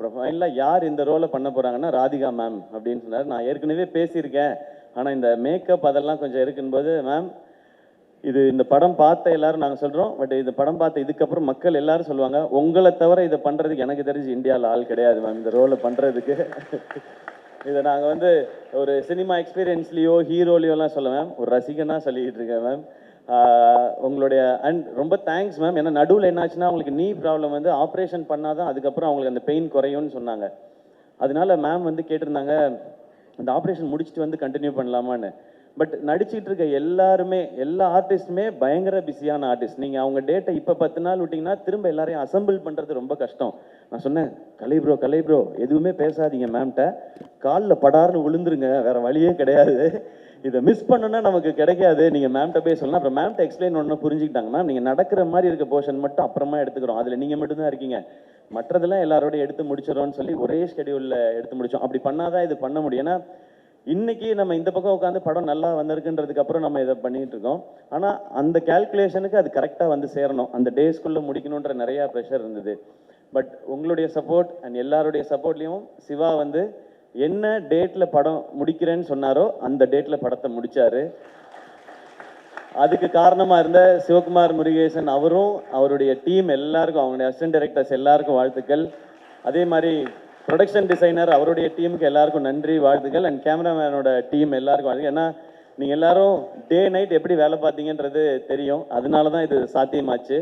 அப்புறம் ஃபைனலாக யார் இந்த ரோலை பண்ண போகிறாங்கன்னா ராதிகா மேம் அப்படின்னு சொன்னார். நான் ஏற்கனவே பேசியிருக்கேன், ஆனால் இந்த மேக்கப் அதெல்லாம் கொஞ்சம் இருக்கும்போது மேம் இது இந்த படம் பார்த்த எல்லாரும் நாங்கள் சொல்கிறோம். பட் இந்த படம் பார்த்த இதுக்கப்புறம் மக்கள் எல்லாரும் சொல்லுவாங்க, உங்களை தவிர இதை பண்ணுறதுக்கு எனக்கு தெரிஞ்சு இந்தியாவில் ஆள் கிடையாது மேம் இந்த ரோலை பண்ணுறதுக்கு. இதை நாங்கள் வந்து ஒரு சினிமா எக்ஸ்பீரியன்ஸ்லேயோ ஹீரோலையோலாம் சொல்ல மேம், ஒரு ரசிகனாக சொல்லிக்கிட்டு இருக்கேன் மேம். உங்களுடைய அண்ட் ரொம்ப தேங்க்ஸ் மேம். ஏன்னா நடுவில் என்னாச்சுன்னா அவங்களுக்கு நீ ப்ராப்ளம் வந்து ஆப்ரேஷன் பண்ணாதான் அதுக்கப்புறம் அவங்களுக்கு அந்த பெயின் குறையும்னு சொன்னாங்க. அதனால மேம் வந்து கேட்டிருந்தாங்க அந்த ஆப்ரேஷன் முடிச்சுட்டு வந்து கண்டினியூ பண்ணலாமான்னு. பட் நடிச்சிட்டு இருக்க எல்லாருமே எல்லா ஆர்டிஸ்ட்டுமே பயங்கர பிஸியான ஆர்டிஸ்ட். நீங்கள் அவங்க டேட்டை இப்போ 10 நாள் விட்டிங்கன்னா திரும்ப எல்லாரையும் அசம்பிள் பண்ணுறது ரொம்ப கஷ்டம். நான் சொன்னேன் கலை ப்ரோ எதுவுமே பேசாதீங்க மேம்கிட்ட, காலில் படார்னு விழுந்துருங்க, வேறு வழியே கிடையாது, இதை மிஸ் பண்ணுன்னா நமக்கு கிடைக்காது, நீங்கள் மேம்கிட்ட போய் சொல்லலாம். அப்புறம் மேம்கிட்ட எக்ஸ்பிளைன் ஒன்று புரிஞ்சுக்கிட்டாங்க. மேம் நீங்கள் நடக்கிற மாதிரி இருக்க போர்ஷன் மட்டும் அப்புறமா எடுத்துக்கிறோம், அதில் நீங்கள் மட்டும்தான் இருக்கீங்க, மற்றதெல்லாம் எல்லாரோடையும் எடுத்து முடிச்சிடறோன்னு சொல்லி ஒரே ஸ்கெடியூலில் எடுத்து முடித்தோம். அப்படி பண்ணாதான் இது பண்ண முடியும். ஏன்னா இன்னைக்கு நம்ம இந்த பக்கம் உட்காந்து படம் நல்லா வந்திருக்குன்றதுக்கு அப்புறம் நம்ம இதை பண்ணிட்டு இருக்கோம். ஆனால் அந்த கேல்குலேஷனுக்கு அது கரெக்டாக வந்து சேரணும், அந்த டேஸ்க்குள்ளே முடிக்கணுன்ற நிறையா ப்ரெஷர் இருந்தது. பட் உங்களுடைய சப்போர்ட் அண்ட் எல்லாருடைய சப்போர்ட்லேயும் சிவா வந்து என்ன டேட்டில் படம் முடிக்கிறேன்னு சொன்னாரோ அந்த டேட்டில் படத்தை முடித்தார். அதுக்கு காரணமாக இருந்த சிவகுமார் முருகேசன் அவரும் அவருடைய டீம் எல்லாருக்கும், அவங்களுடைய அசிஸ்டன்ட் டைரக்டர்ஸ் எல்லாருக்கும் வாழ்த்துக்கள். அதே மாதிரி ப்ரொடக்ஷன் டிசைனர் அவருடைய டீமுக்கு எல்லாருக்கும் நன்றி வாழ்த்துக்கள். அண்ட் கேமராமேனோட டீம் எல்லாருக்கும் வாழ்த்துக்கள். ஏன்னா நீங்கள் எல்லாரும் டே நைட் எப்படி வேலை பார்த்தீங்கன்றது தெரியும், அதனால தான் இது சாத்தியமாச்சு.